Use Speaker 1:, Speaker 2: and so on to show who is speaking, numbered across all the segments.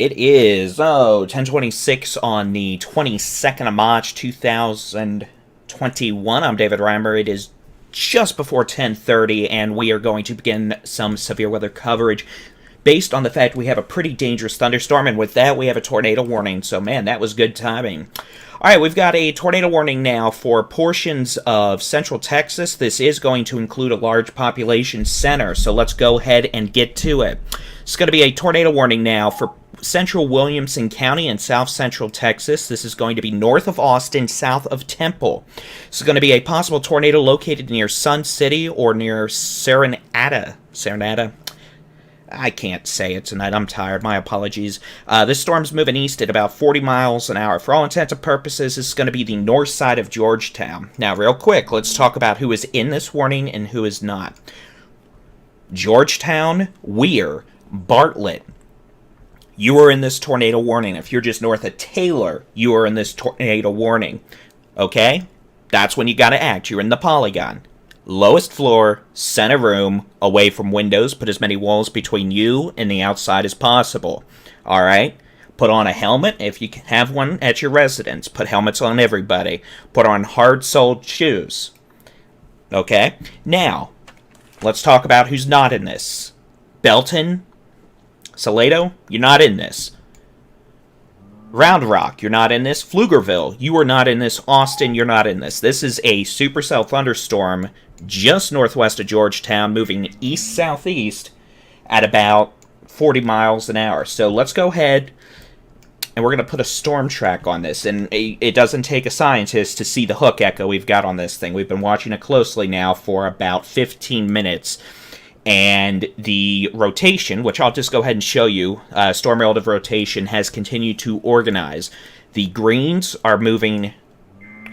Speaker 1: It is, 10:26 on the 22nd of March, 2021. I'm David Reimer. It is just before 10:30, and we are going to begin some severe weather coverage based on the fact we have a pretty dangerous thunderstorm, and with that, we have a tornado warning. So, man, that was good timing. All right, we've got a tornado warning now for portions of central Texas. This is going to include a large population center, so let's go ahead and get to it. It's going to be a tornado warning now for central Williamson County in south central Texas. This is going to be north of Austin, south of Temple. This is going to be a possible tornado located near Sun City or near Serenata. I can't say it tonight. I'm tired. My apologies. This storm's moving east at about 40 miles an hour. For all intents and purposes, this is going to be the north side of Georgetown. Now, real quick, let's talk about who is in this warning and who is not. Georgetown, Weir, Bartlett. You are in this tornado warning. If you're just north of Taylor, you are in this tornado warning. Okay? That's when you got to act. You're in the polygon. Lowest floor, center room, away from windows. Put as many walls between you and the outside as possible. Alright? Put on a helmet if you can have one at your residence. Put helmets on everybody. Put on hard-soled shoes. Okay? Now, let's talk about who's not in this. Belton, Salado, you're not in this. Round Rock, you're not in this. Pflugerville, you are not in this. Austin, you're not in this. This is a Supercell Thunderstorm just northwest of Georgetown, moving east-southeast at about 40 miles an hour. So let's go ahead, and we're going to put a storm track on this. And it doesn't take a scientist to see the hook echo we've got on this thing. We've been watching it closely now for about 15 minutes. And the rotation, which I'll just go ahead and show you, storm relative rotation has continued to organize. The greens are moving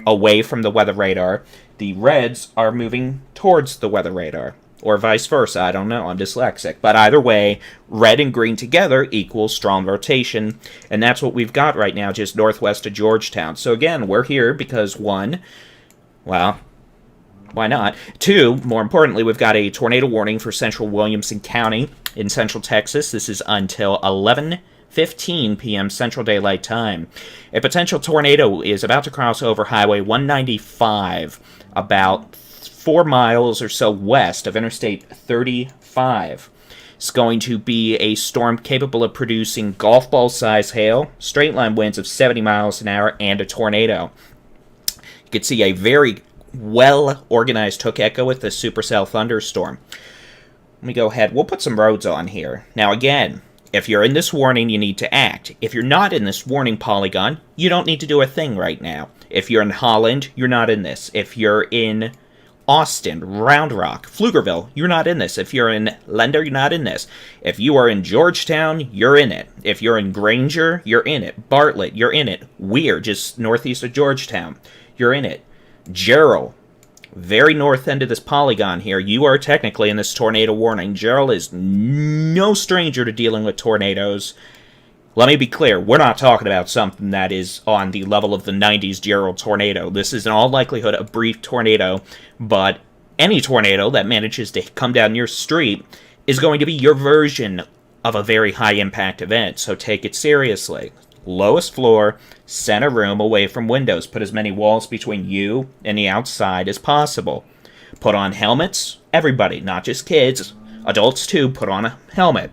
Speaker 1: away from the weather radar. The reds are moving towards the weather radar. Or vice versa, I don't know, I'm dyslexic. But either way, red and green together equals strong rotation. And that's what we've got right now, just northwest of Georgetown. So again, we're here because one, well, why not? Two, more importantly, we've got a tornado warning for central Williamson County in central Texas. This is until 11:15 p.m. Central Daylight Time. A potential tornado is about to cross over Highway 195, about 4 miles or so west of Interstate 35. It's going to be a storm capable of producing golf ball-size hail, straight-line winds of 70 miles an hour, and a tornado. You can see a very well-organized hook echo with the Supercell Thunderstorm. Let me go ahead. We'll put some roads on here. Now, again, if you're in this warning, you need to act. If you're not in this warning polygon, you don't need to do a thing right now. If you're in Holland, you're not in this. If you're in Austin, Round Rock, Pflugerville, you're not in this. If you're in Lender, you're not in this. If you are in Georgetown, you're in it. If you're in Granger, you're in it. Bartlett, you're in it. Weir, just northeast of Georgetown, you're in it. Gerald, very north end of this polygon here, you are technically in this tornado warning. Gerald is no stranger to dealing with tornadoes. Let me be clear, we're not talking about something that is on the level of the 90s Gerald tornado. This is in all likelihood a brief tornado, but any tornado that manages to come down your street is going to be your version of a very high impact event, so take it seriously. Lowest floor, center room, away from windows. Put as many walls between you and the outside as possible. Put on helmets. Everybody, not just kids. Adults too, put on a helmet.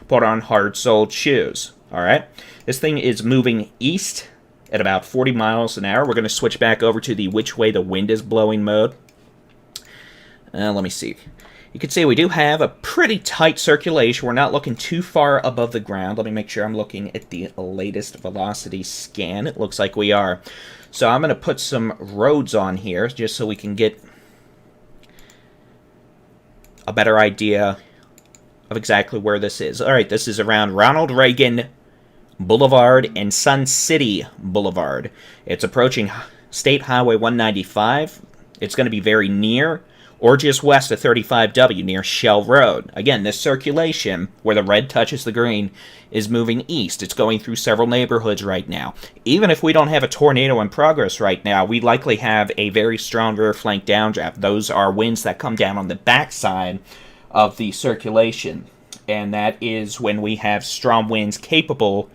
Speaker 1: Put on hard-soled shoes. Alright? This thing is moving east at about 40 miles an hour. We're going to switch back over to the which way the wind is blowing mode. Let me see. You can see we do have a pretty tight circulation. We're not looking too far above the ground. Let me make sure I'm looking at the latest velocity scan. It looks like we are. So I'm going to put some roads on here just so we can get a better idea of exactly where this is. All right, this is around Ronald Reagan Boulevard and Sun City Boulevard. It's approaching State Highway 195. It's going to be very near or just west of 35W near Shell Road. Again, this circulation, where the red touches the green, is moving east. It's going through several neighborhoods right now. Even if we don't have a tornado in progress right now, we likely have a very strong rear flank downdraft. Those are winds that come down on the backside of the circulation. And that is when we have strong winds capable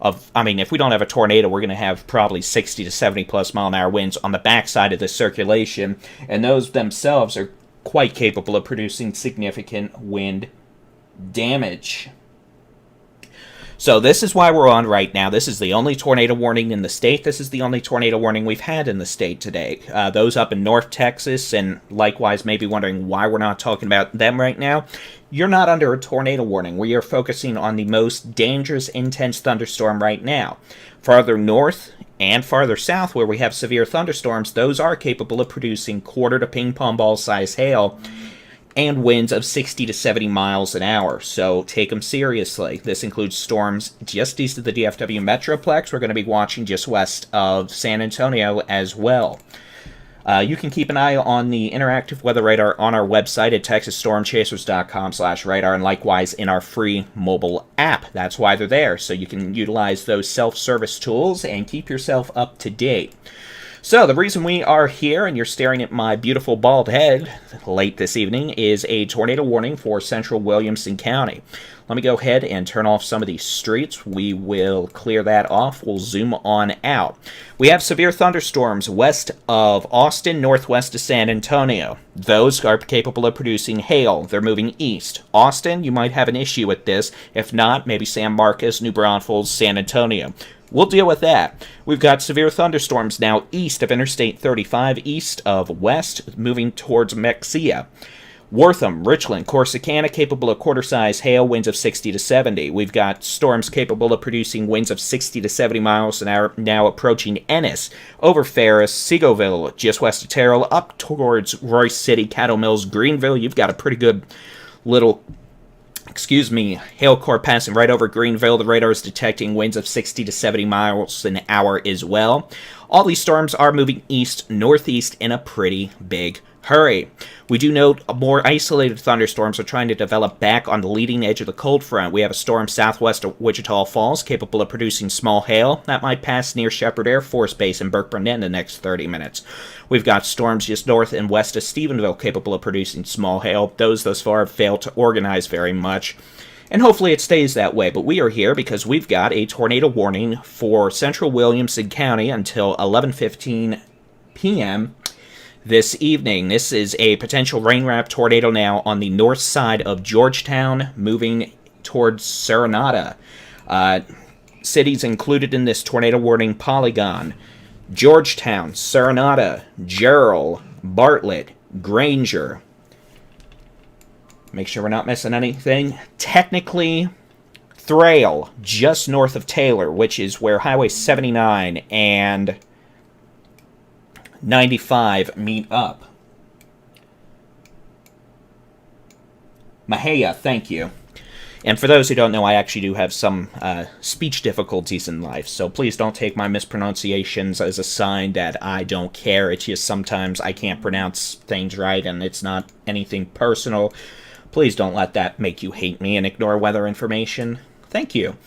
Speaker 1: if we don't have a tornado, we're going to have probably 60 to 70 plus mile an hour winds on the backside of the circulation, and those themselves are quite capable of producing significant wind damage. So this is why we're on right now. This is the only tornado warning in the state. This is the only tornado warning we've had in the state today. Those up in North Texas and likewise maybe wondering why we're not talking about them right now. You're not under a tornado warning. We are focusing on the most dangerous, intense thunderstorm right now. Farther north and farther south where we have severe thunderstorms, those are capable of producing quarter to ping pong ball size hail and winds of 60 to 70 miles an hour, so take them seriously. This includes storms just east of the DFW Metroplex. We're going to be watching just west of San Antonio as well. You can keep an eye on the interactive weather radar on our website at texasstormchasers.com/radar, and likewise in our free mobile app. That's why they're there, so you can utilize those self-service tools and keep yourself up to date. So, the reason we are here, and you're staring at my beautiful bald head late this evening, is a tornado warning for central Williamson County. Let me go ahead and turn off some of these streets. We will clear that off. We'll zoom on out. We have severe thunderstorms west of Austin, northwest of San Antonio. Those are capable of producing hail. They're moving east. Austin, you might have an issue with this. If not, maybe San Marcos, New Braunfels, San Antonio. We'll deal with that. We've got severe thunderstorms now east of Interstate 35, east of West, moving towards Mexia. Wortham, Richland, Corsicana, capable of quarter-size hail, winds of 60 to 70. We've got storms capable of producing winds of 60 to 70 miles an hour now approaching Ennis, over Ferris, Seagoville, just west of Terrell, up towards Royce City, Caddo Mills, Greenville. You've got a pretty good little hail core passing right over Greenville. The radar is detecting winds of 60 to 70 miles an hour as well. All these storms are moving east-northeast in a pretty big hurry. We do note more isolated thunderstorms are trying to develop back on the leading edge of the cold front. We have a storm southwest of Wichita Falls capable of producing small hail. That might pass near Shepherd Air Force Base in Burke Burnett in the next 30 minutes. We've got storms just north and west of Stephenville capable of producing small hail. Those thus far have failed to organize very much. And hopefully it stays that way, but we are here because we've got a tornado warning for central Williamson County until 11:15 p.m. this evening. This is a potential rain-wrapped tornado now on the north side of Georgetown, moving towards Serenata. Cities included in this tornado warning polygon: Georgetown, Serenata, Jarrell, Bartlett, Granger. Make sure we're not missing anything. Technically, Thrale, just north of Taylor, which is where Highway 79 and 95 meet up. Mahia, thank you. And for those who don't know, I actually do have some speech difficulties in life, so please don't take my mispronunciations as a sign that I don't care. It's just sometimes I can't pronounce things right, and it's not anything personal. Please don't let that make you hate me and ignore weather information. Thank you.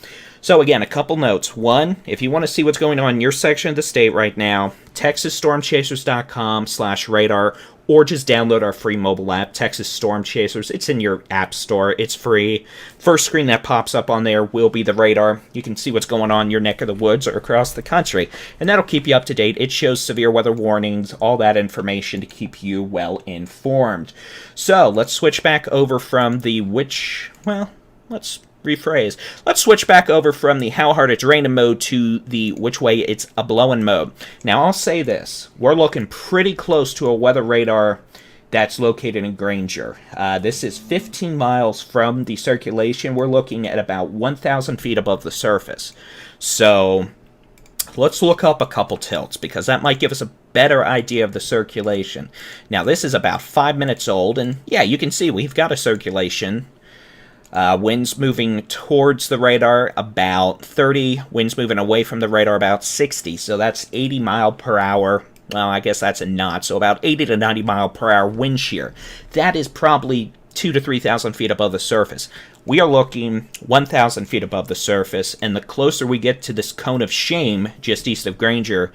Speaker 1: So again, a couple notes. One, if you want to see what's going on in your section of the state right now, TexasStormChasers.com/radar, or just download our free mobile app, Texas Storm Chasers. It's in your app store. It's free. First screen that pops up on there will be the radar. You can see what's going on in your neck of the woods or across the country, and that'll keep you up to date. It shows severe weather warnings, all that information to keep you well informed. So let's switch back over from the let's rephrase. Let's switch back over from the how hard it's raining mode to the which way it's a blowing mode. Now I'll say this. We're looking pretty close to a weather radar that's located in Granger. This is 15 miles from the circulation. We're looking at about 1,000 feet above the surface. So let's look up a couple tilts because that might give us a better idea of the circulation. Now this is about 5 minutes old, and yeah, you can see we've got a circulation. Winds moving towards the radar about 30, winds moving away from the radar about 60, so that's 80 mile per hour. Well, I guess that's a knot, so about 80 to 90 mile per hour wind shear. That is probably 2,000 to 3,000 feet above the surface. We are looking 1,000 feet above the surface, and the closer we get to this cone of shame just east of Granger,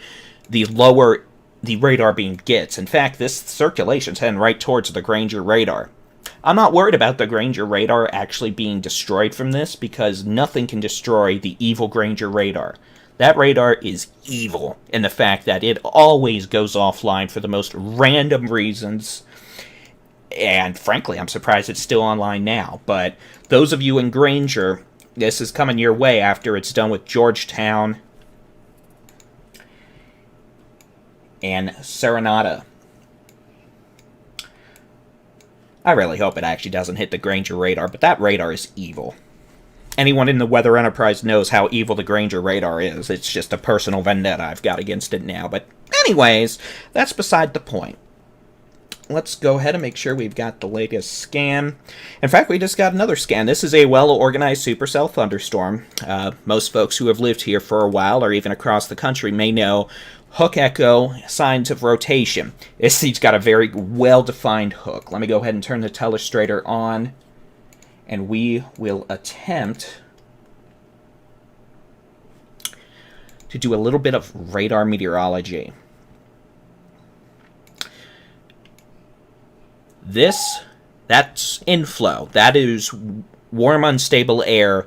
Speaker 1: the lower the radar beam gets. In fact, this circulation's heading right towards the Granger radar. I'm not worried about the Granger radar actually being destroyed from this, because nothing can destroy the evil Granger radar. That radar is evil in the fact that it always goes offline for the most random reasons. And frankly, I'm surprised it's still online now. But those of you in Granger, this is coming your way after it's done with Georgetown and Serenata. I really hope it actually doesn't hit the Granger radar, but that radar is evil. Anyone in the Weather Enterprise knows how evil the Granger radar is. It's just a personal vendetta I've got against it now. But anyways, that's beside the point. Let's go ahead and make sure we've got the latest scan. In fact, we just got another scan. This is a well-organized Supercell Thunderstorm. Most folks who have lived here for a while, or even across the country, may know hook echo, signs of rotation. This thing's got a very well-defined hook. Let me go ahead and turn the telestrator on, and we will attempt to do a little bit of radar meteorology. That's inflow. That is warm, unstable air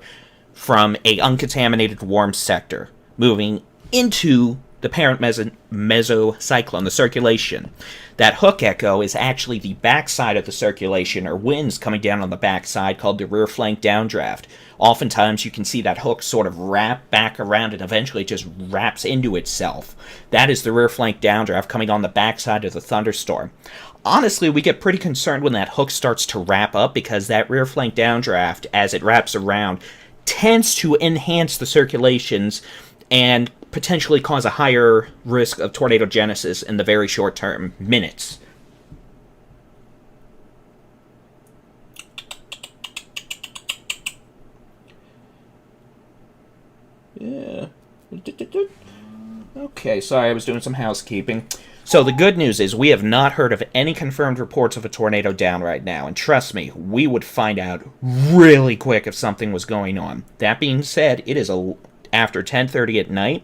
Speaker 1: from a uncontaminated warm sector moving into the parent mesocyclone, the circulation. That hook echo is actually the backside of the circulation, or winds coming down on the backside, called the rear flank downdraft. Oftentimes you can see that hook sort of wrap back around and eventually it just wraps into itself. That is the rear flank downdraft coming on the backside of the thunderstorm. Honestly, we get pretty concerned when that hook starts to wrap up, because that rear flank downdraft, as it wraps around, tends to enhance the circulations and potentially cause a higher risk of tornado genesis in the very short term, minutes. Yeah. Okay, sorry, I was doing some housekeeping. So the good news is we have not heard of any confirmed reports of a tornado down right now. And trust me, we would find out really quick if something was going on. That being said, it is after 10:30 at night,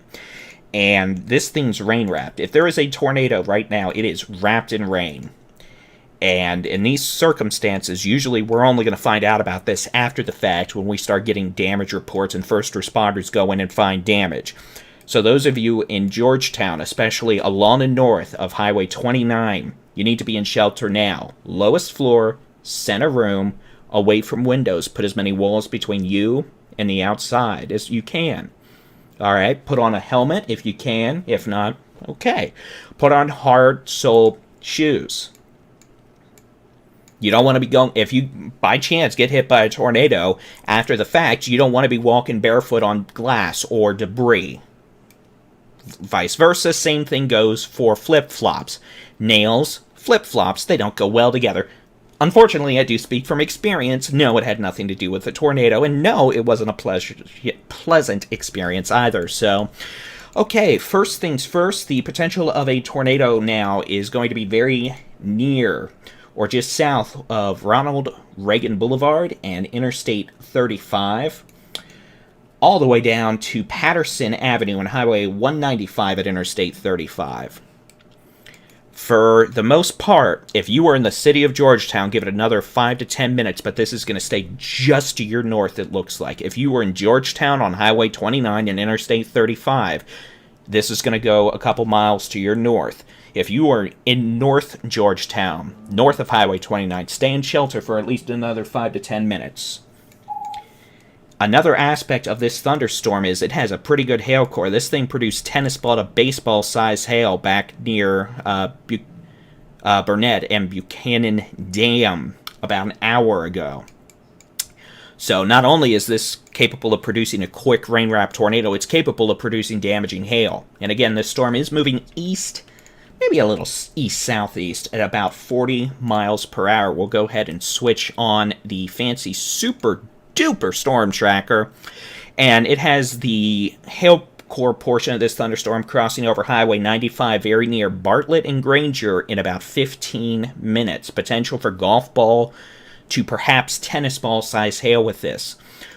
Speaker 1: and this thing's rain wrapped. If there is a tornado right now, it is wrapped in rain. And in these circumstances, usually we're only going to find out about this after the fact, when we start getting damage reports and first responders go in and find damage. So those of you in Georgetown, especially along the north of Highway 29, you need to be in shelter now. Lowest floor, center room, away from windows. Put as many walls between you and the outside as you can. Alright, put on a helmet if you can. If not, okay. Put on hard-soled shoes. You don't want to be going, if you by chance get hit by a tornado after the fact, you don't want to be walking barefoot on glass or debris. Vice versa, same thing goes for flip-flops. Nails, flip-flops, they don't go well together. Unfortunately, I do speak from experience. No, it had nothing to do with the tornado, and no, it wasn't a pleasant experience either. So, okay, first things first, the potential of a tornado now is going to be very near, or just south of Ronald Reagan Boulevard and Interstate 35. All the way down to Patterson Avenue and Highway 195 at Interstate 35. For the most part, if you are in the city of Georgetown, give it another 5 to 10 minutes, but this is going to stay just to your north, it looks like. If you were in Georgetown on Highway 29 and Interstate 35, this is going to go a couple miles to your north. If you are in North Georgetown, north of Highway 29, stay in shelter for at least another 5 to 10 minutes. Another aspect of this thunderstorm is it has a pretty good hail core. This thing produced tennis ball to baseball size hail back near Burnett and Buchanan Dam about an hour ago. So not only is this capable of producing a quick rain-wrapped tornado, it's capable of producing damaging hail. And again, this storm is moving east, maybe a little east-southeast at about 40 miles per hour. We'll go ahead and switch on the fancy super duper storm tracker, and it has the hail core portion of this thunderstorm crossing over Highway 95 very near Bartlett and Granger in about 15 minutes. Potential for golf ball to perhaps tennis ball size hail with this.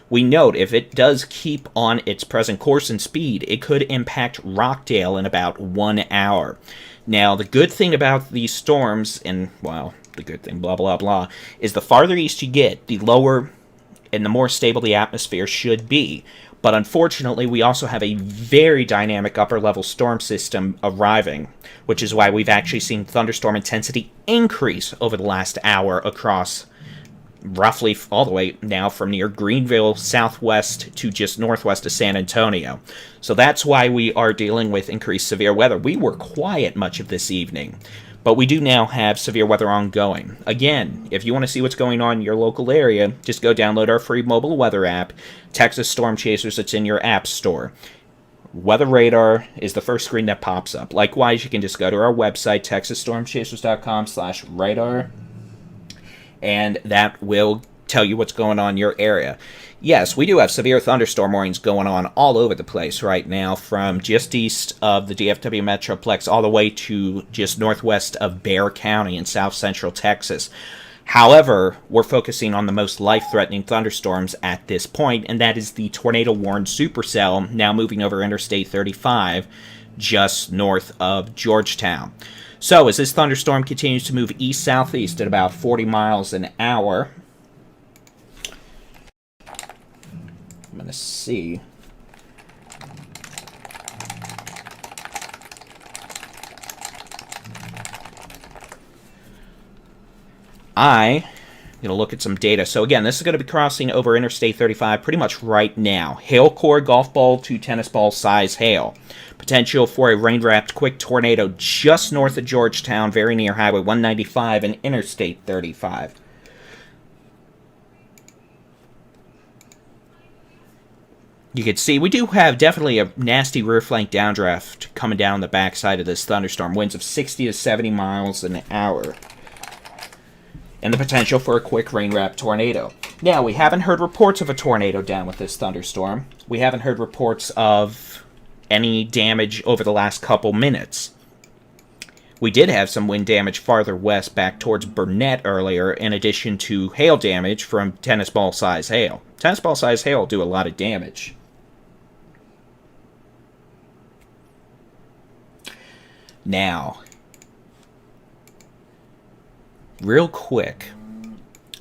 Speaker 1: We note if it does keep on its present course and speed, it could impact Rockdale in about 1 hour. Now, the good thing about these storms, and well, the good thing, blah, blah, blah, is the farther east you get, the lower and the more stable the atmosphere should be. But unfortunately, we also have a very dynamic upper-level storm system arriving, which is why we've actually seen thunderstorm intensity increase over the last hour across roughly all the way now from near Greenville southwest to just northwest of San Antonio. So that's why we are dealing with increased severe weather. We were quiet much of this evening, but we do now have severe weather ongoing. Again, if you want to see what's going on in your local area, just go download our free mobile weather app, Texas Storm Chasers. It's in your app store. Weather radar is the first screen that pops up. Likewise, you can just go to our website, texasstormchasers.com/radar, and that will tell you what's going on in your area. Yes, we do have severe thunderstorm warnings going on all over the place right now, from just east of the DFW Metroplex all the way to just northwest of Bexar County in south central Texas. However, we're focusing on the most life-threatening thunderstorms at this point, and that is the tornado-warned supercell now moving over Interstate 35 just north of Georgetown. So, as this thunderstorm continues to move east-southeast at about 40 miles an hour, I'm going to see. I'm going to look at some data. So again, this is going to be crossing over Interstate 35 pretty much right now. Hail core, golf ball to tennis ball size hail. Potential for a rain-wrapped quick tornado just north of Georgetown, very near Highway 195 and Interstate 35. You can see we do have definitely a nasty rear flank downdraft coming down the backside of this thunderstorm. Winds of 60 to 70 miles an hour. And the potential for a quick rain-wrapped tornado. Now, we haven't heard reports of a tornado down with this thunderstorm. We haven't heard reports of any damage over the last couple minutes. We did have some wind damage farther west back towards Burnett earlier, in addition to hail damage from tennis ball size hail. Tennis ball size hail do a lot of damage. Now, real quick,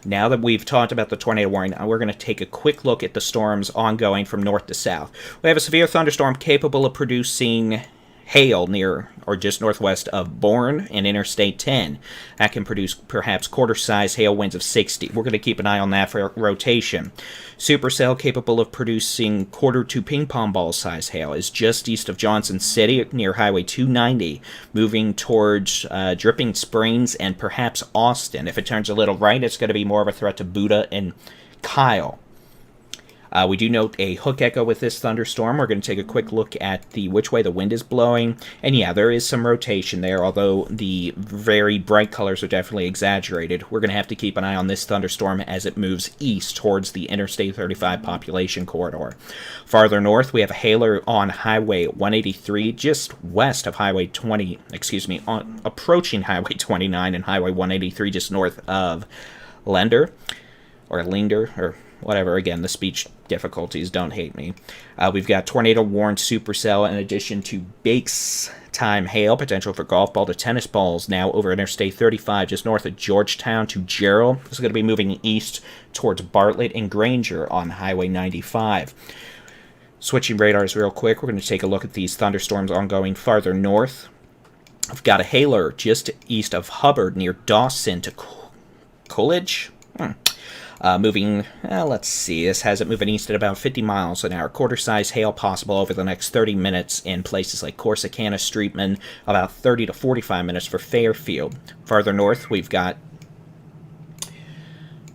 Speaker 1: now that we've talked about the tornado warning, we're going to take a quick look at the storms ongoing from north to south. We have a severe thunderstorm capable of producing hail near or just northwest of Bourne and Interstate 10. That can produce perhaps quarter-size hail winds of 60. We're going to keep an eye on that for rotation. Supercell, capable of producing quarter to ping-pong ball size hail, is just east of Johnson City near Highway 290, moving towards Dripping Springs and perhaps Austin. If it turns a little right, it's going to be more of a threat to Buda and Kyle. We do note a hook echo with this thunderstorm. We're going to take a quick look at the which way the wind is blowing. And yeah, there is some rotation there, although the very bright colors are definitely exaggerated. We're going to have to keep an eye on this thunderstorm as it moves east towards the Interstate 35 population corridor. Farther north, we have a hailer on Highway 183, just west of Highway 20, approaching Highway 29 and Highway 183, just north of Linder, or whatever. Again, the speech difficulties, don't hate me. We've got tornado-warned supercell in addition to Bakes-time hail, potential for golf ball to tennis balls now over Interstate 35 just north of Georgetown to Gerald. This is going to be moving east towards Bartlett and Granger on Highway 95. Switching radars real quick, we're going to take a look at these thunderstorms ongoing farther north. I've got a hailer just east of Hubbard near Dawson to Coolidge. Moving, let's see, this has it moving east at about 50 miles an hour. Quarter-size hail possible over the next 30 minutes in places like Corsicana, Streetman, about 30 to 45 minutes for Fairfield. Farther north, we've got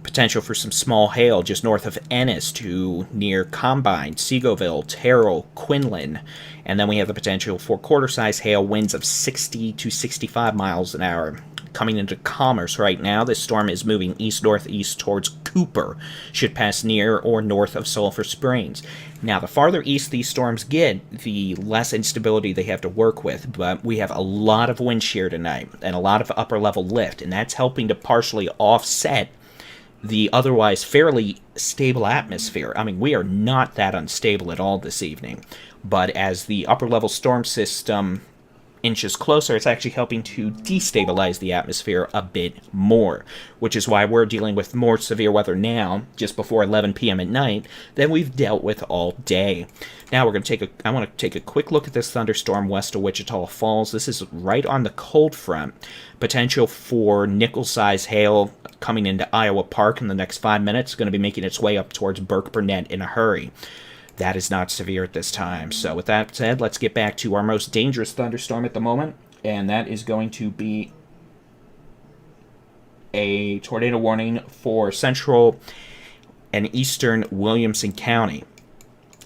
Speaker 1: potential for some small hail just north of Ennis to near Combine, Seagoville, Terrell, Quinlan. And then we have the potential for quarter-size hail, winds of 60 to 65 miles an hour. Coming into Commerce right now, this storm is moving east-northeast towards Cooper. Should pass near or north of Sulphur Springs. Now, the farther east these storms get, the less instability they have to work with. But we have a lot of wind shear tonight and a lot of upper-level lift, and that's helping to partially offset the otherwise fairly stable atmosphere. I mean, we are not that unstable at all this evening. But as the upper-level storm system inches closer, it's actually helping to destabilize the atmosphere a bit more, which is why we're dealing with more severe weather now, just before 11 p.m. at night, than we've dealt with all day. Now we're going to I want to take a quick look at this thunderstorm west of Wichita Falls. This is right on the cold front. Potential for nickel-sized hail coming into Iowa Park in the next 5 minutes. Going to be making its way up towards Burke Burnett in a hurry. That is not severe at this time. So with that said, let's get back to our most dangerous thunderstorm at the moment, and that is going to be a tornado warning for central and eastern Williamson County.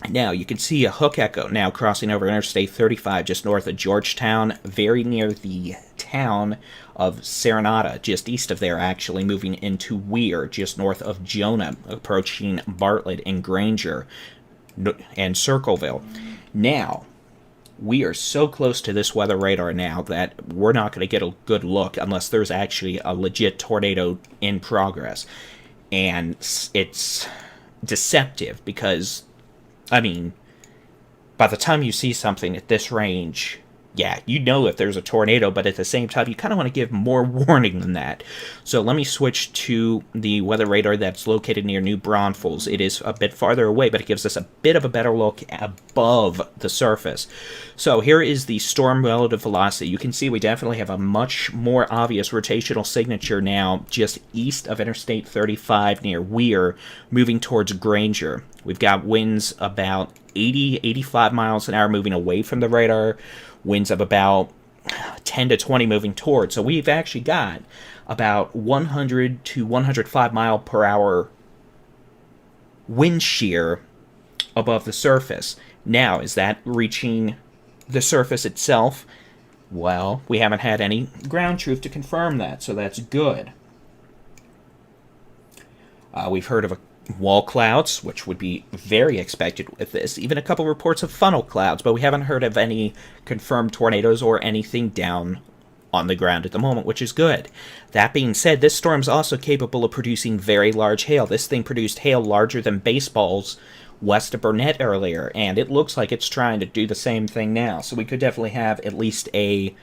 Speaker 1: Now, you can see a hook echo now crossing over Interstate 35 just north of Georgetown, very near the town of Serenata, just east of there, actually, moving into Weir, just north of Jonah, approaching Bartlett and Granger and Circleville. Now, we are so close to this weather radar now that we're not going to get a good look unless there's actually a legit tornado in progress. And it's deceptive because, I mean, by the time you see something at this range, yeah, you know if there's a tornado, but at the same time, you kind of want to give more warning than that. So let me switch to the weather radar that's located near New Braunfels. It is a bit farther away, but it gives us a bit of a better look above the surface. So here is the storm relative velocity. You can see we definitely have a much more obvious rotational signature now just east of Interstate 35 near Weir, moving towards Granger. We've got winds about 80, 85 miles an hour moving away from the radar. Winds of about 10 to 20 moving towards. So we've actually got about 100 to 105 mile per hour wind shear above the surface. Now, is that reaching the surface itself? Well, we haven't had any ground truth to confirm that, so that's good. We've heard of wall clouds, which would be very expected with this. Even a couple reports of funnel clouds, but we haven't heard of any confirmed tornadoes or anything down on the ground at the moment, which is good. That being said, this storm's also capable of producing very large hail. This thing produced hail larger than baseballs west of Burnett earlier, and it looks like it's trying to do the same thing now. So we could definitely have at least a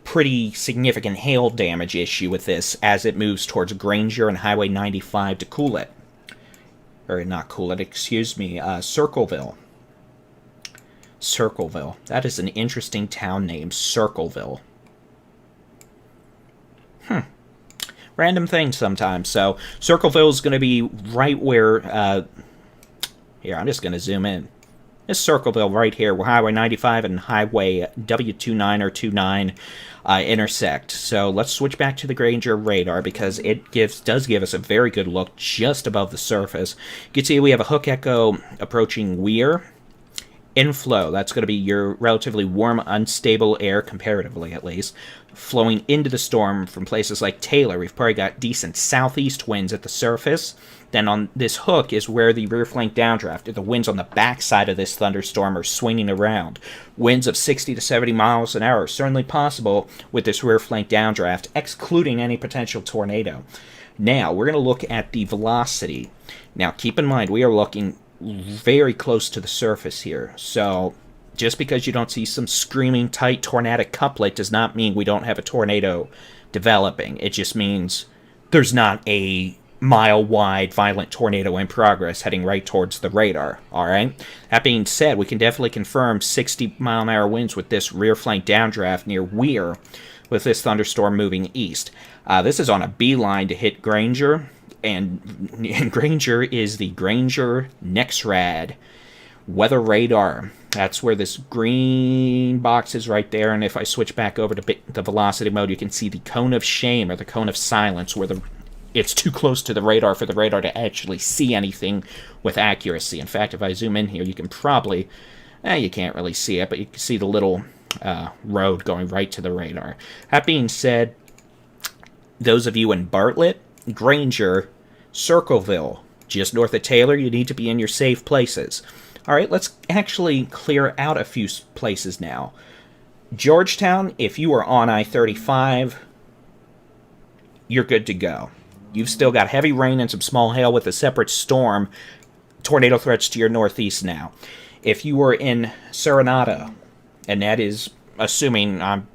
Speaker 1: pretty significant hail damage issue with this as it moves towards Granger and Highway 95 to cool it. Or not cool it, excuse me, Circleville. Circleville. That is an interesting town name, Circleville. Random things sometimes. So Circleville is going to be right where, here, I'm just going to zoom in. This Circleville right here, where Highway 95 and Highway W29 or 29 intersect. So let's switch back to the Granger radar because it does give us a very good look just above the surface. You can see we have a hook echo approaching Weir. Inflow, that's going to be your relatively warm, unstable air, comparatively at least, flowing into the storm from places like Taylor. We've probably got decent southeast winds at the surface. Then on this hook is where the rear flank downdraft, or the winds on the backside of this thunderstorm, are swinging around. Winds of 60 to 70 miles an hour are certainly possible with this rear flank downdraft, excluding any potential tornado. Now, we're going to look at the velocity. Now, keep in mind, we are looking very close to the surface here. So, just because you don't see some screaming tight tornadic couplet does not mean we don't have a tornado developing. It just means there's not a mile-wide violent tornado in progress heading right towards the radar, alright? That being said, we can definitely confirm 60-mile-an-hour winds with this rear flank downdraft near Weir with this thunderstorm moving east. This is on a beeline to hit Granger, and Granger is the Granger NEXRAD weather radar. That's where this green box is right there, and if I switch back over to the velocity mode, you can see the cone of shame, or the cone of silence, where it's too close to the radar for the radar to actually see anything with accuracy. In fact, if I zoom in here, you can probably, you can't really see it, but you can see the little road going right to the radar. That being said, those of you in Bartlett, Granger, Circleville, just north of Taylor, you need to be in your safe places. Alright, let's actually clear out a few places now. Georgetown, if you are on I-35, you're good to go. You've still got heavy rain and some small hail with a separate storm. Tornado threats to your northeast now. If you are in Serenata, and that is assuming I'm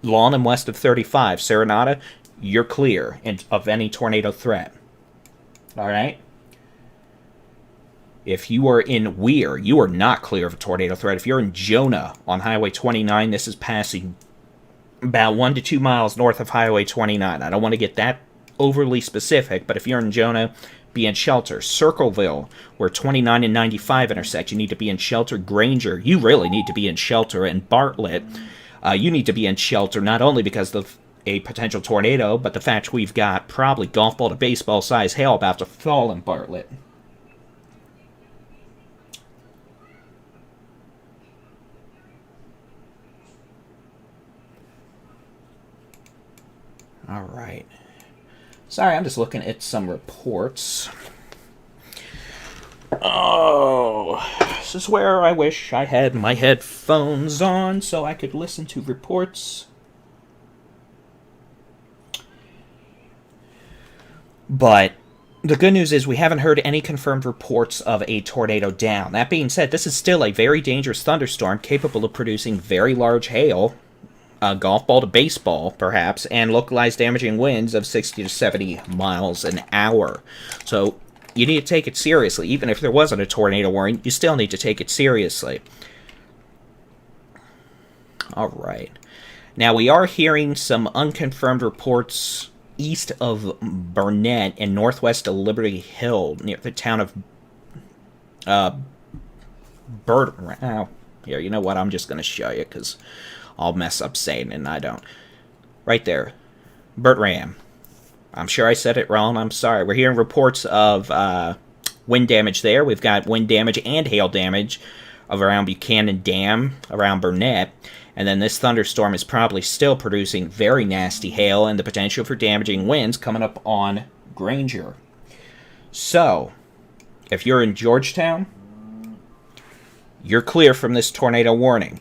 Speaker 1: long and west of 35. Serenata, you're clear of any tornado threat. All right? If you are in Weir, you are not clear of a tornado threat. If you're in Jonah on Highway 29, this is passing about 1 to 2 miles north of Highway 29. I don't want to get that overly specific, but if you're in Jonah, be in shelter. Circleville, where 29 and 95 intersect, you need to be in shelter. Granger, you really need to be in shelter. And Bartlett, you need to be in shelter not only because of a potential tornado, but the fact we've got probably golf ball to baseball size hail about to fall in Bartlett. All right. Sorry, I'm just looking at some reports. Oh, this is where I wish I had my headphones on so I could listen to reports. But the good news is we haven't heard any confirmed reports of a tornado down. That being said, this is still a very dangerous thunderstorm capable of producing very large hail, golf ball to baseball, perhaps, and localized damaging winds of 60 to 70 miles an hour. So you need to take it seriously. Even if there wasn't a tornado warning, you still need to take it seriously. All right. Now, we are hearing some unconfirmed reports east of Burnett and northwest of Liberty Hill, near the town of Here, you know what? I'm just going to show you, because I'll mess up saying it, and I don't. Right there. Bertram. I'm sure I said it wrong. I'm sorry. We're hearing reports of wind damage there. We've got wind damage and hail damage of around Buchanan Dam, around Burnett. And then this thunderstorm is probably still producing very nasty hail and the potential for damaging winds coming up on Granger. So, if you're in Georgetown, you're clear from this tornado warning.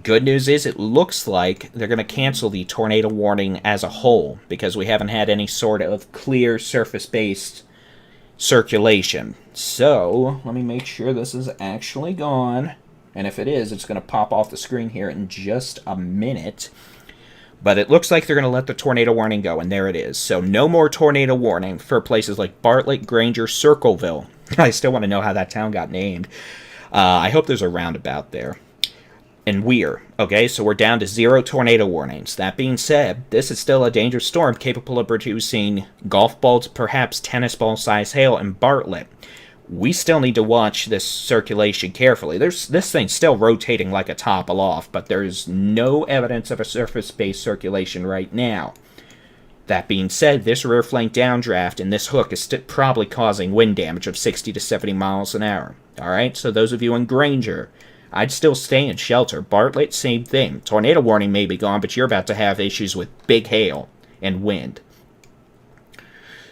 Speaker 1: Good news is it looks like they're going to cancel the tornado warning as a whole because we haven't had any sort of clear surface-based circulation. So, let me make sure this is actually gone. And if it is, it's going to pop off the screen here in just a minute. But it looks like they're going to let the tornado warning go, and there it is. So no more tornado warning for places like Bartlett, Granger, Circleville. I still want to know how that town got named. I hope there's a roundabout there. And Weir. Okay, so we're down to 0 tornado warnings. That being said, this is still a dangerous storm capable of producing golf balls, perhaps tennis ball size hail in Bartlett. We still need to watch this circulation carefully. This thing's still rotating like a top aloft, but there's no evidence of a surface-based circulation right now. That being said, this rear flank downdraft and this hook is probably causing wind damage of 60 to 70 miles an hour. Alright, so those of you in Granger, I'd still stay in shelter. Bartlett, same thing. Tornado warning may be gone, but you're about to have issues with big hail and wind.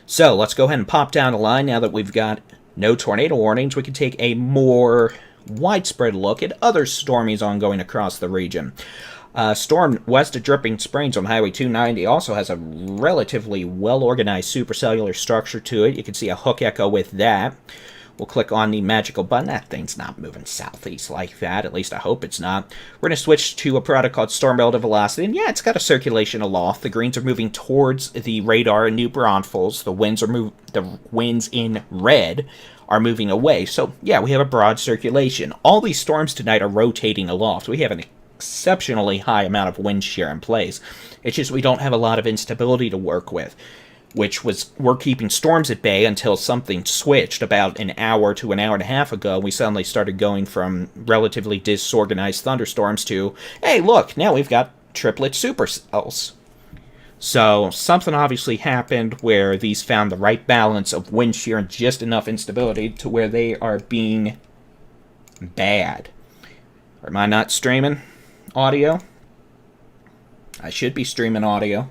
Speaker 1: So, let's go ahead and pop down the line now that we've got no tornado warnings. We can take a more widespread look at other stormies ongoing across the region. Storm west of Dripping Springs on Highway 290 also has a relatively well-organized supercellular structure to it. You can see a hook echo with that. We'll click on the magical button. That thing's not moving southeast like that. At least I hope it's not. We're going to switch to a product called Storm Relative Velocity. And yeah, it's got a circulation aloft. The greens are moving towards the radar in New Braunfels. The winds in red are moving away. So yeah, we have a broad circulation. All these storms tonight are rotating aloft. We have an exceptionally high amount of wind shear in place. It's just we don't have a lot of instability to work with, we're keeping storms at bay until something switched about an hour to an hour and a half ago. We suddenly started going from relatively disorganized thunderstorms to, hey, look, now we've got triplet supercells. So something obviously happened where these found the right balance of wind shear and just enough instability to where they are being bad. Or am I not streaming audio? I should be streaming audio.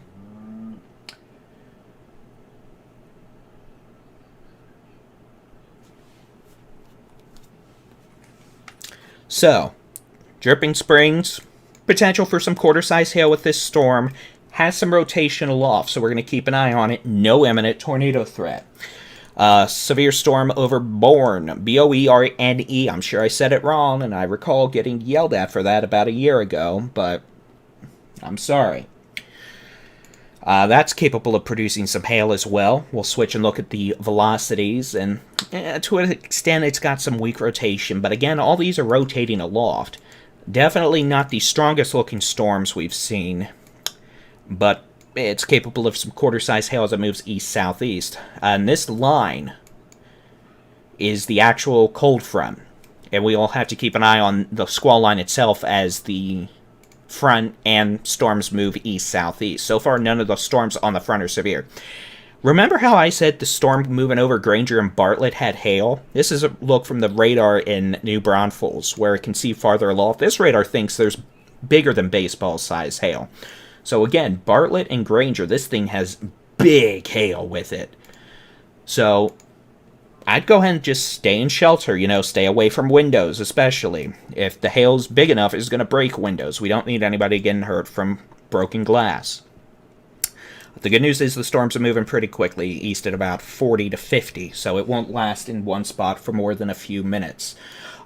Speaker 1: So, Dripping Springs, potential for some quarter-size hail with this storm, has some rotation aloft, so we're going to keep an eye on it. No imminent tornado threat. Severe storm over Bourne, Boerne. I'm sure I said it wrong, and I recall getting yelled at for that about a year ago, but I'm sorry. That's capable of producing some hail as well. We'll switch and look at the velocities, and to an extent it's got some weak rotation, but again, all these are rotating aloft. Definitely not the strongest looking storms we've seen, but it's capable of some quarter-size hail as it moves east-southeast. And this line is the actual cold front. And we all have to keep an eye on the squall line itself as the front and storms move east-southeast. So far, none of the storms on the front are severe. Remember how I said the storm moving over Granger and Bartlett had hail? This is a look from the radar in New Braunfels, where it can see farther aloft. This radar thinks there's bigger than baseball-size hail. So again, Bartlett and Granger, this thing has big hail with it. So I'd go ahead and just stay in shelter, stay away from windows especially. If the hail's big enough, it's going to break windows. We don't need anybody getting hurt from broken glass. The good news is the storms are moving pretty quickly, east at about 40 to 50, so it won't last in one spot for more than a few minutes.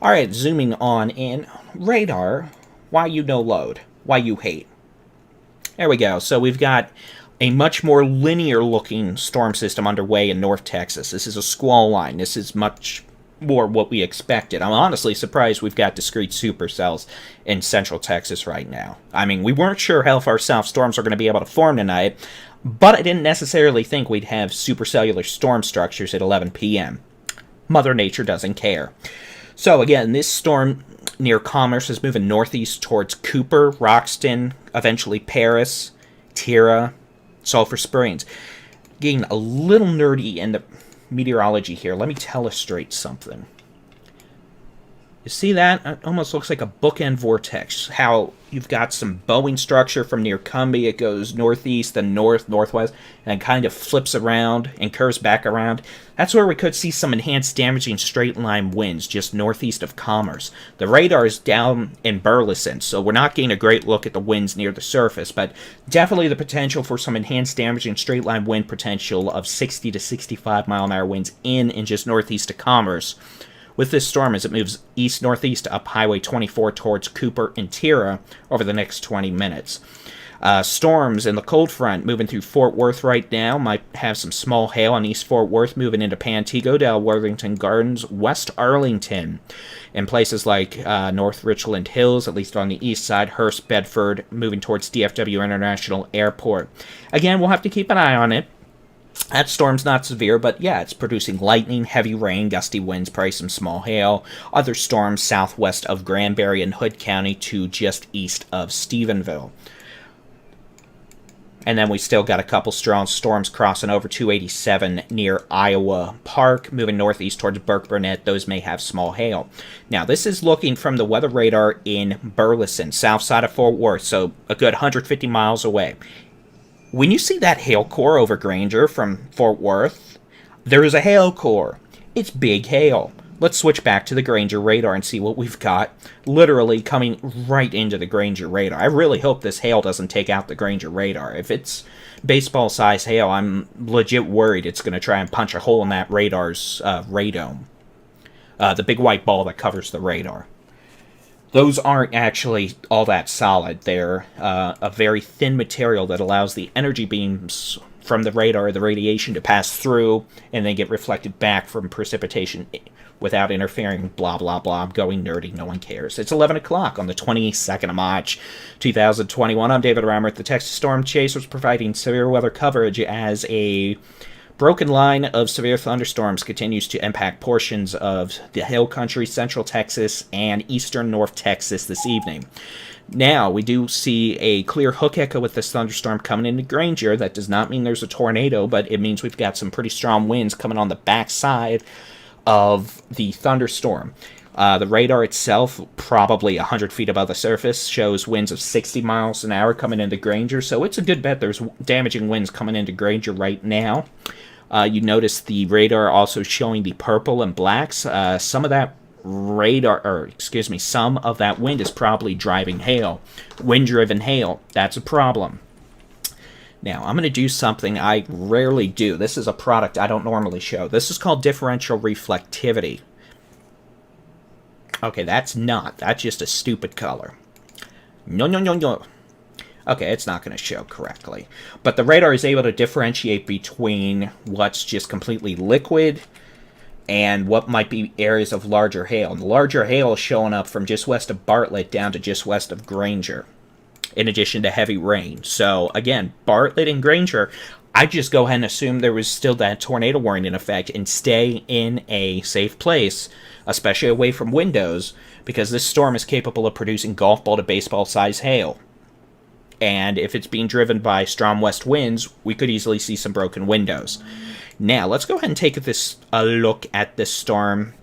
Speaker 1: Alright, zooming on in. Radar, why you no load? Why you hate? There we go. So we've got a much more linear-looking storm system underway in North Texas. This is a squall line. This is much more what we expected. I'm honestly surprised we've got discrete supercells in Central Texas right now. I mean, we weren't sure how far south storms are going to be able to form tonight, but I didn't necessarily think we'd have supercellular storm structures at 11 p.m. Mother Nature doesn't care. So again, this storm near Commerce is moving northeast towards Cooper, Roxton, eventually Paris, Tira, Sulphur Springs. Getting a little nerdy in the meteorology here. Let me illustrate something. You see that? It almost looks like a bookend vortex. How you've got some bowing structure from near Cumbie. It goes northeast, then north, northwest, and kind of flips around and curves back around. That's where we could see some enhanced damaging straight-line winds just northeast of Commerce. The radar is down in Burleson, so we're not getting a great look at the winds near the surface, but definitely the potential for some enhanced damaging straight-line wind potential of 60 to 65 mile-an-hour winds in and just northeast of Commerce. With this storm as it moves east-northeast up Highway 24 towards Cooper and Tira over the next 20 minutes. Storms in the cold front moving through Fort Worth right now. Might have some small hail on East Fort Worth moving into Pantego, Del Worthington Gardens, West Arlington. In places like North Richland Hills, at least on the east side, Hearst, Bedford, moving towards DFW International Airport. Again, we'll have to keep an eye on it. That storm's not severe, but yeah, it's producing lightning, heavy rain, gusty winds, probably some small hail. Other storms southwest of Granbury and Hood County to just east of Stephenville. And then we still got a couple strong storms crossing over 287 near Iowa Park, moving northeast towards Burke-Burnett. Those may have small hail. Now, this is looking from the weather radar in Burleson, south side of Fort Worth, so a good 150 miles away. When you see that hail core over Granger from Fort Worth, there is a hail core. It's big hail. Let's switch back to the Granger radar and see what we've got literally coming right into the Granger radar. I really hope this hail doesn't take out the Granger radar. If it's baseball-sized hail, I'm legit worried it's going to try and punch a hole in that radar's radome. The big white ball that covers the radar. Those aren't actually all that solid. They're a very thin material that allows the energy beams from the radar, the radiation, to pass through and then get reflected back from precipitation without interfering, blah, blah, blah. I'm going nerdy. No one cares. It's 11 o'clock on the 22nd of March, 2021. I'm David Rammert. The Texas Storm Chasers providing severe weather coverage as a broken line of severe thunderstorms continues to impact portions of the Hill Country, Central Texas, and Eastern North Texas this evening. Now, we do see a clear hook echo with this thunderstorm coming into Granger. That does not mean there's a tornado, but it means we've got some pretty strong winds coming on the backside of the thunderstorm. The radar itself, probably 100 feet above the surface, shows winds of 60 miles an hour coming into Granger, so it's a good bet there's damaging winds coming into Granger right now. You notice the radar also showing the purple and blacks. Some of that some of that wind is probably driving hail. Wind-driven hail, that's a problem. Now, I'm going to do something I rarely do. This is a product I don't normally show. This is called Differential Reflectivity. Okay, that's just a stupid color. No, no, no, no. Okay, it's not going to show correctly. But the radar is able to differentiate between what's just completely liquid and what might be areas of larger hail. And the larger hail is showing up from just west of Bartlett down to just west of Granger, in addition to heavy rain. So, again, Bartlett and Granger, I just go ahead and assume there was still that tornado warning in effect and stay in a safe place, especially away from windows, because this storm is capable of producing golf ball to baseball size hail. And if it's being driven by strong west winds, we could easily see some broken windows. Now, let's go ahead and take a look at this storm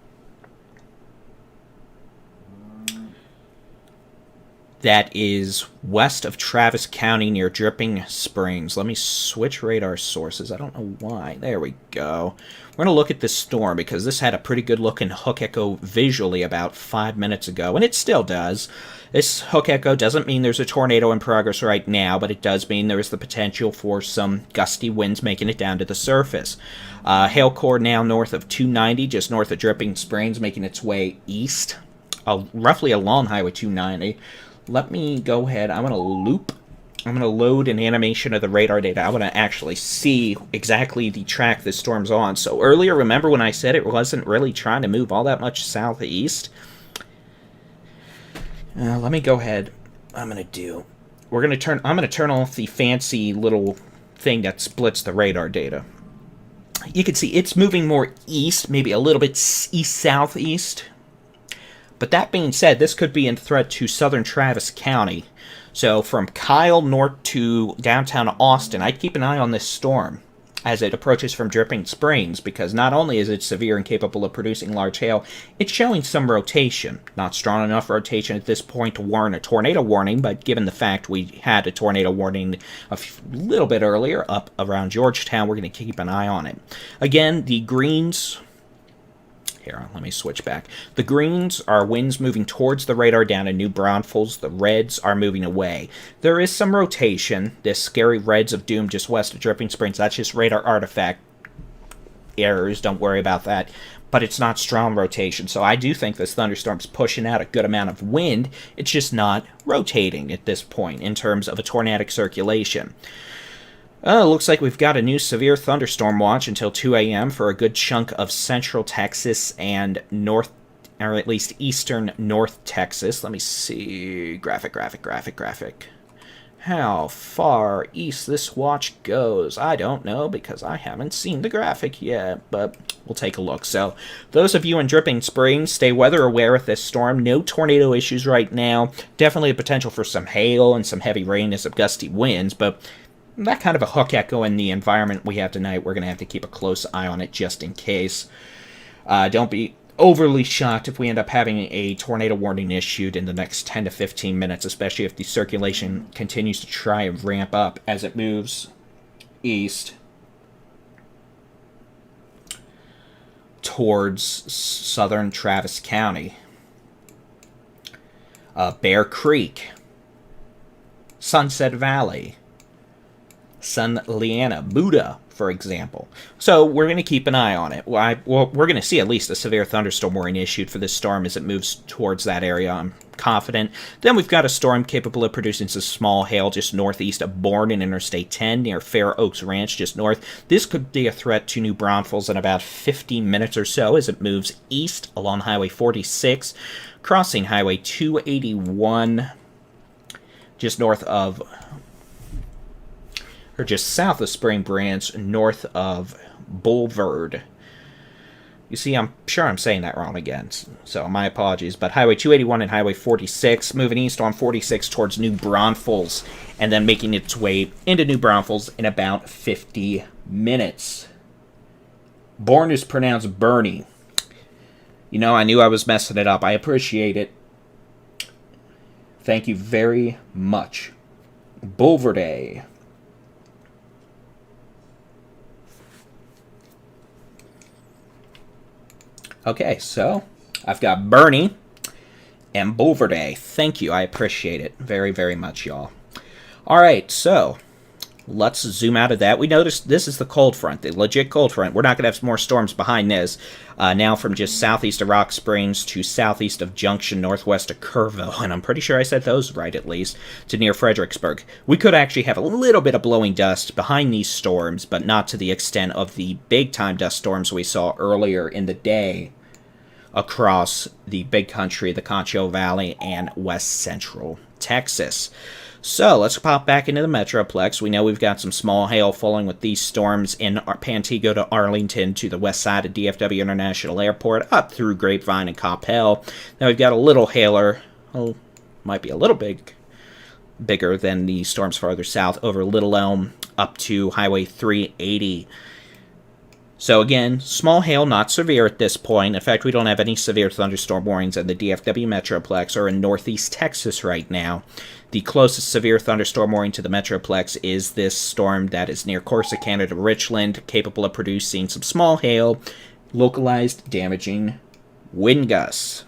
Speaker 1: that is west of Travis County near Dripping Springs. Let me switch radar sources. I don't know why. There we go. We're going to look at this storm because this had a pretty good looking hook echo visually about 5 minutes ago, and it still does. This hook echo doesn't mean there's a tornado in progress right now, but it does mean there is the potential for some gusty winds making it down to the surface. Hail core now north of 290, just north of Dripping Springs, making its way east, roughly along Highway 290. Let me go ahead. I'm going to load an animation of the radar data. I want to actually see exactly the track this storm's on. So earlier, remember when I said it wasn't really trying to move all that much southeast? Let me go ahead. I'm going to turn off the fancy little thing that splits the radar data. You can see it's moving more east, maybe a little bit east-southeast. But that being said, this could be a threat to southern Travis County. So from Kyle north to downtown Austin, I'd keep an eye on this storm as it approaches from Dripping Springs, because not only is it severe and capable of producing large hail, it's showing some rotation. Not strong enough rotation at this point to warrant a tornado warning, but given the fact we had a tornado warning a little bit earlier up around Georgetown, we're going to keep an eye on it. Again, the greens... Here, let me switch back. The greens are winds moving towards the radar down to New Braunfels. The reds are moving away. There is some rotation. This scary reds of doom just west of Dripping Springs, that's just radar artifact errors. Don't worry about that. But it's not strong rotation. So I do think this thunderstorm's pushing out a good amount of wind. It's just not rotating at this point in terms of a tornadic circulation. Looks like we've got a new severe thunderstorm watch until 2 a.m. for a good chunk of central Texas and north, or at least eastern North Texas. Let me see. Graphic. How far east this watch goes, I don't know, because I haven't seen the graphic yet, but we'll take a look. So, those of you in Dripping Springs, stay weather aware with this storm. No tornado issues right now. Definitely a potential for some hail and some heavy rain and some gusty winds, but that kind of a hook echo in the environment we have tonight, we're going to have to keep a close eye on it just in case. Don't be overly shocked if we end up having a tornado warning issued in the next 10 to 15 minutes, especially if the circulation continues to try and ramp up as it moves east towards southern Travis County. Bear Creek, Sunset Valley, Sun Liana, Buda, for example. So we're going to keep an eye on it. We're going to see at least a severe thunderstorm warning issued for this storm as it moves towards that area. I'm confident. Then we've got a storm capable of producing some small hail just northeast of Bourne and Interstate 10 near Fair Oaks Ranch just north. This could be a threat to New Braunfels in about 15 minutes or so as it moves east along Highway 46, crossing Highway 281 just north of... or just south of Spring Branch, north of Boulevard. You see, I'm sure I'm saying that wrong again, so my apologies. But Highway 281 and Highway 46, moving east on 46 towards New Braunfels, and then making its way into New Braunfels in about 50 minutes. Bourne is pronounced Bernie. You know, I knew I was messing it up. I appreciate it. Thank you very much. Boulevard. Okay, so I've got Bernie and Boulevard. Thank you. I appreciate it very, very much, y'all. All right, so let's zoom out of that. We noticed this is the cold front, the legit cold front. We're not going to have more storms behind this. Now from just southeast of Rock Springs to southeast of Junction, northwest of Kerrville, and I'm pretty sure I said those right at least, to near Fredericksburg. We could actually have a little bit of blowing dust behind these storms, but not to the extent of the big-time dust storms we saw earlier in the day across the Big Country, the Concho Valley, and west central Texas. So let's pop back into the Metroplex. We know we've got some small hail falling with these storms in Pantego to Arlington to the west side of DFW International Airport up through Grapevine and Coppell. Now we've got a little hailer, oh, might be a little bigger than the storms farther south over Little Elm up to Highway 380. So again, small hail, not severe at this point. In fact, we don't have any severe thunderstorm warnings in the DFW Metroplex or in northeast Texas right now. The closest severe thunderstorm warning to the Metroplex is this storm that is near Corsicana to Richland, capable of producing some small hail, localized damaging wind gusts.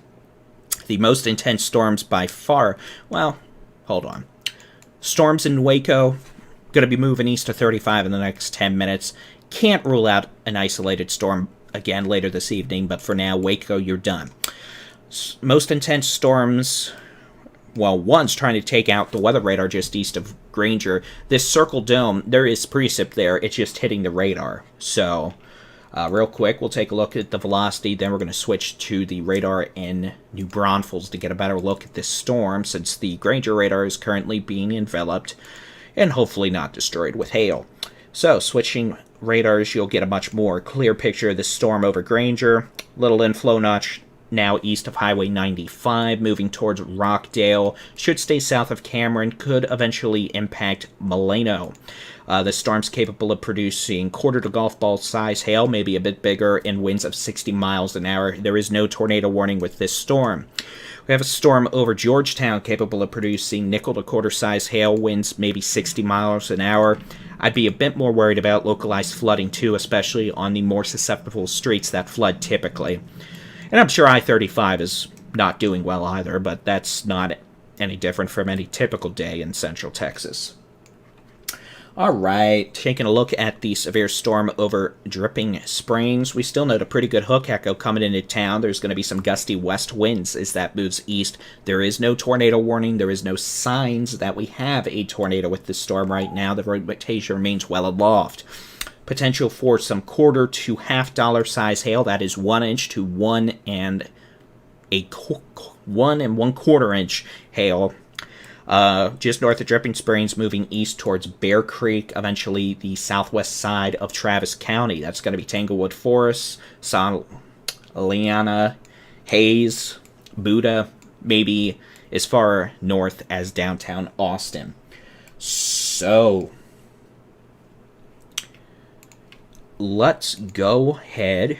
Speaker 1: The most intense storms by far, well, hold on. Storms in Waco, going to be moving east to 35 in the next 10 minutes. Can't rule out an isolated storm again later this evening, but for now, Waco, you're done. Most intense storms, well, one's trying to take out the weather radar just east of Granger. This Circle Dome, there is precip there. It's just hitting the radar. So, real quick, we'll take a look at the velocity. Then we're going to switch to the radar in New Braunfels to get a better look at this storm, since the Granger radar is currently being enveloped and hopefully not destroyed with hail. So, switching radars, you'll get a much more clear picture of this storm over Granger. Little inflow notch now east of Highway 95, moving towards Rockdale. Should stay south of Cameron, could eventually impact Maleno. The storm's capable of producing quarter to golf ball size hail, maybe a bit bigger, and winds of 60 miles an hour. There is no tornado warning with this storm. We have a storm over Georgetown capable of producing nickel to quarter size hail, winds maybe 60 miles an hour. I'd be a bit more worried about localized flooding too, especially on the more susceptible streets that flood typically. And I'm sure I-35 is not doing well either, but that's not any different from any typical day in central Texas. Alright, taking a look at the severe storm over Dripping Springs. We still note a pretty good hook echo coming into town. There's going to be some gusty west winds as that moves east. There is no tornado warning. There is no signs that we have a tornado with this storm right now. The rotation remains well aloft. Potential for some quarter to half dollar size hail. That is 1 inch to 1 1.25 inch hail. Just north of Dripping Springs, moving east towards Bear Creek, eventually the southwest side of Travis County. That's going to be Tanglewood Forest, Leanna, Hayes, Buda, maybe as far north as downtown Austin. So, let's go ahead.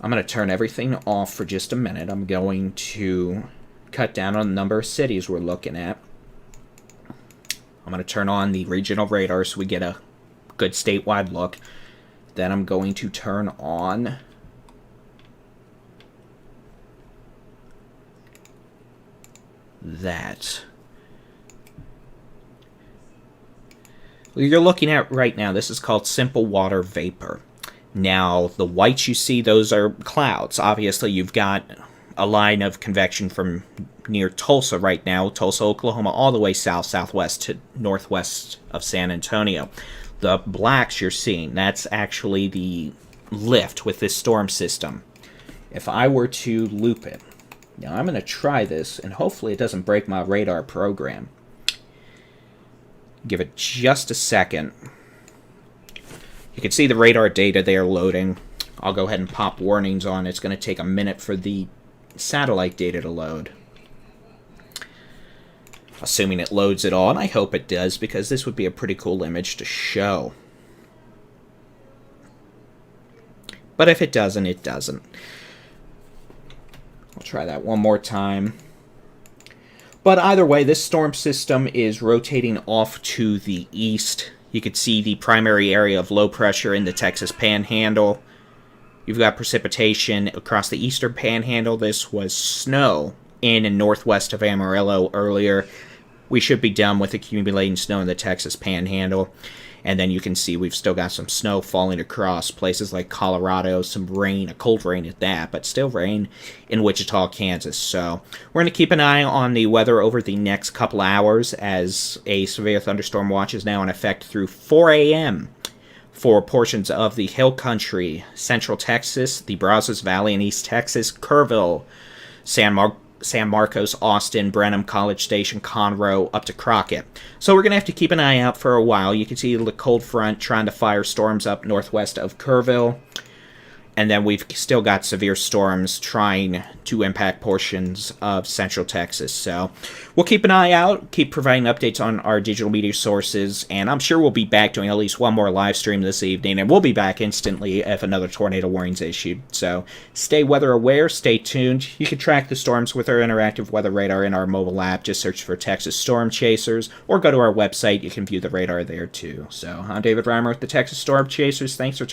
Speaker 1: I'm going to turn everything off for just a minute. I'm going to cut down on the number of cities we're looking at. I'm going to turn on the regional radar so we get a good statewide look. Then I'm going to turn on that. What you're looking at right now, this is called simple water vapor. Now, the whites you see, those are clouds. Obviously, you've got a line of convection from near Tulsa right now, Tulsa, Oklahoma, all the way south, southwest to northwest of San Antonio. The blacks you're seeing, that's actually the lift with this storm system. If I were to loop it, now I'm going to try this, and hopefully it doesn't break my radar program. Give it just a second. You can see the radar data there loading. I'll go ahead and pop warnings on. It's going to take a minute for the satellite data to load. Assuming it loads it all, and I hope it does, because this would be a pretty cool image to show. But if it doesn't, it doesn't. I'll try that one more time. But either way, this storm system is rotating off to the east. You can see the primary area of low pressure in the Texas Panhandle. You've got precipitation across the eastern Panhandle. This was snow in and northwest of Amarillo earlier. we should be done with accumulating snow in the Texas Panhandle. And then you can see we've still got some snow falling across places like Colorado, some rain, a cold rain at that, but still rain in Wichita, Kansas. So we're going to keep an eye on the weather over the next couple hours, as a severe thunderstorm watch is now in effect through 4 a.m. for portions of the Hill Country, Central Texas, the Brazos Valley in East Texas, Kerrville, San Marcos, Austin, Brenham, College Station, Conroe, up to Crockett. So we're going to have to keep an eye out for a while. You can see the cold front trying to fire storms up northwest of Kerrville. And then we've still got severe storms trying to impact portions of Central Texas. So we'll keep an eye out, keep providing updates on our digital media sources, and I'm sure we'll be back doing at least one more live stream this evening, and we'll be back instantly if another tornado warning is issued. So stay weather aware, stay tuned. You can track the storms with our interactive weather radar in our mobile app. Just search for Texas Storm Chasers, or go to our website. You can view the radar there too. So I'm David Reimer with the Texas Storm Chasers. Thanks for tuning in.